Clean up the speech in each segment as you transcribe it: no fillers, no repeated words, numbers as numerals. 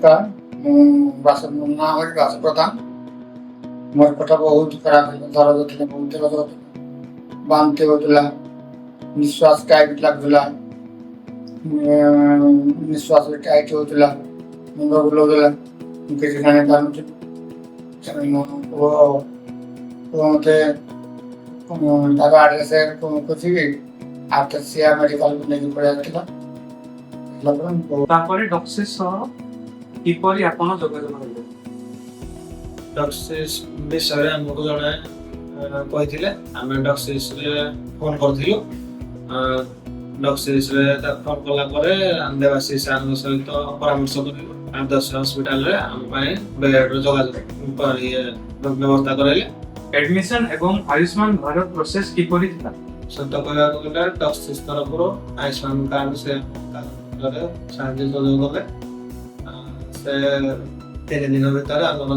नमस्कार नाम है वास प्रधान। मोर पेट बहुत खराब है, दर्द होता बहुत दर्द होता, बांति होता, निश्वास टाइट लगुला, निश्वास टाइट होता, मुंड बुलाऊला, किसी जानी पारुन मत आड्रेस खोजिकी आर्टसिया मेडिकल नहीं पड़ा डॉक्सेस किपरि आपण जोगाजोग करिले डॉक्सेस विषय हमको जड़े कही आम डॉक्सेस फोन करूँ डॉक्सेस फोन कला देवाशीष सर सहित परामर्श कर आदर्श हॉस्पिटल रे हम बेड जोगाजोग व्यवस्था कराइले। एडमिशन एवं आयुष्मान भारत प्रोसेस किपरि थिला सत्य कहला गले डॉक्सेस तरफ आयुष्मान कार्ड से साहाଯ୍ୟ ସହଯୋଗ କଲେ ସେ 3 ଦିନ ଭିତରେ ଆମର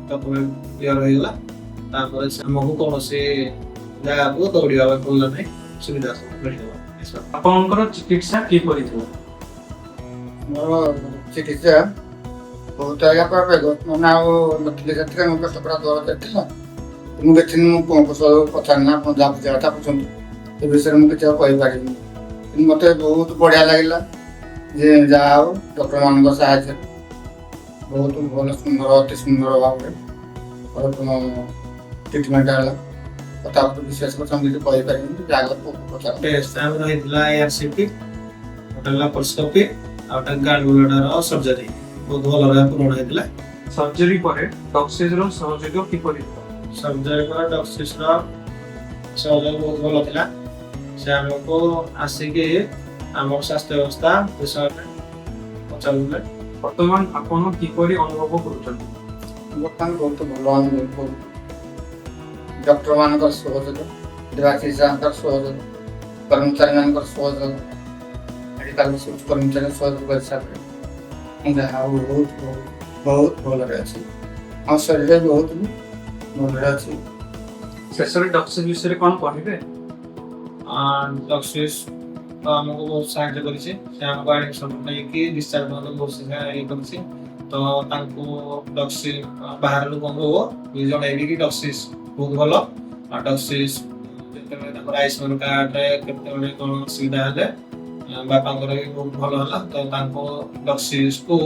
ଡକ୍ୟୁମେଣ୍ଟ କ୍ଲିୟର ହେଇଗଲା। ତାପରେ ଆମକୁ କୌଣସି ଜାଗାକୁ ଦୌଡ଼ିବା ପାଇଁ ପଡ଼ିଲା ନାହିଁ, ସୁବିଧା ସବୁ ମିଳିଗଲା। ଆପଣଙ୍କର ଚିକିତ୍ସା କିପରି ଥିଲା? ମୋର ଚିକିତ୍ସା ବହୁତ ଆଜ୍ଞା ମାନେ ଆଉ ନଥିଲେ ସେଥିରେ ମୋ ପେଟ ପୁରା ଦରଜ ଥିଲା। ମୁଁ ଦେଖିନି ମୁଁ ପଚାରିନା ଆପଣ ଯାହା ବୁଝିବା ବୁଝନ୍ତୁ, ଏ ବିଷୟରେ ମୁଁ କିଛି ଆଉ କହିପାରିବିନି। କିନ୍ତୁ ମୋତେ ବହୁତ ବଢ଼ିଆ ଲାଗିଲା ଯେ ଯାହା ହଉ ଡକ୍ଟରମାନଙ୍କ ସାହାଯ୍ୟରେ ବହୁତ ଭଲ ସୁନ୍ଦର ଅତି ସୁନ୍ଦର ଭାବରେ ଟ୍ରିଟମେଣ୍ଟ ହେଲା। କଥା ବିଶେଷ କଥା ମୁଁ କିଛି କହିପାରିବିନି, ଯାହା ପଚାର ଟେଷ୍ଟ ଆମର ହେଇଥିଲା ARCT, ଗୋଟେ ଲାପାରୋସ୍କୋପି ଆଉ ଗୋଟେ ଗାର୍ଡବୁଲାର ସର୍ଜରୀ ବହୁତ ଭଲ ଭାବେ ପୂରଣ ହେଇଥିଲା। ସର୍ଜରୀ ପରେ ଡକ୍ସେଜର ସହଯୋଗ କିପରି ଥିଲା? ସର୍ଜରୀ ପରେ ଡକ୍ସେଜର ସହଯୋଗ ବହୁତ ଭଲ ଥିଲା। ସେ ଆମକୁ ଆସିକି ଆମର ସ୍ୱାସ୍ଥ୍ୟ ବ୍ୟବସ୍ଥା ବିଷୟରେ ପଚାରିଲେ। ବର୍ତ୍ତମାନ ଆପଣ କିପରି ଅନୁଭବ କରୁଛନ୍ତି? ବର୍ତ୍ତମାନ ବହୁତ ଭଲ ଅନୁଭବ କରୁଛୁ। ଡକ୍ଟରମାନଙ୍କର ସହଯୋଗ, ଦେବାଶିଷଙ୍କର ସହଯୋଗ, କର୍ମଚାରୀମାନଙ୍କର ସହଯୋଗ, ମେଡ଼ିକାଲ କର୍ମଚାରୀ ସହଯୋଗ ହିସାବରେ ଯାହା ବହୁତ ବହୁତ ଭଲରେ ଅଛି। ଆମ ଶରୀର ବହୁତ ଭଲରେ ଅଛି। ଶେଷରେ ଡକ୍ସେଜ ବିଷୟରେ କ'ଣ କହିବେ? डॉक्सेस तो हमको बहुत साहाଯ୍य करिছে से हमको एडमिशन नेकी डिस्चार्ज मतलब बहुत साहाଯ୍य करिছে तो तांको डॉक्सेस बाहर लोक को ये जणेबी कि डॉक्सेस बहुत भलो आ डॉक्सेस जते तांको आयुष्मान कार्ड रे केते कोन सुविधा हले बापांकर भी बहुत भलो हला तो तांको डॉक्सेस को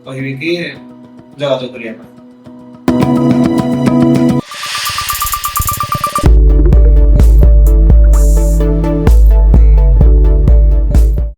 कहिबी कि जोगाजोग करिया।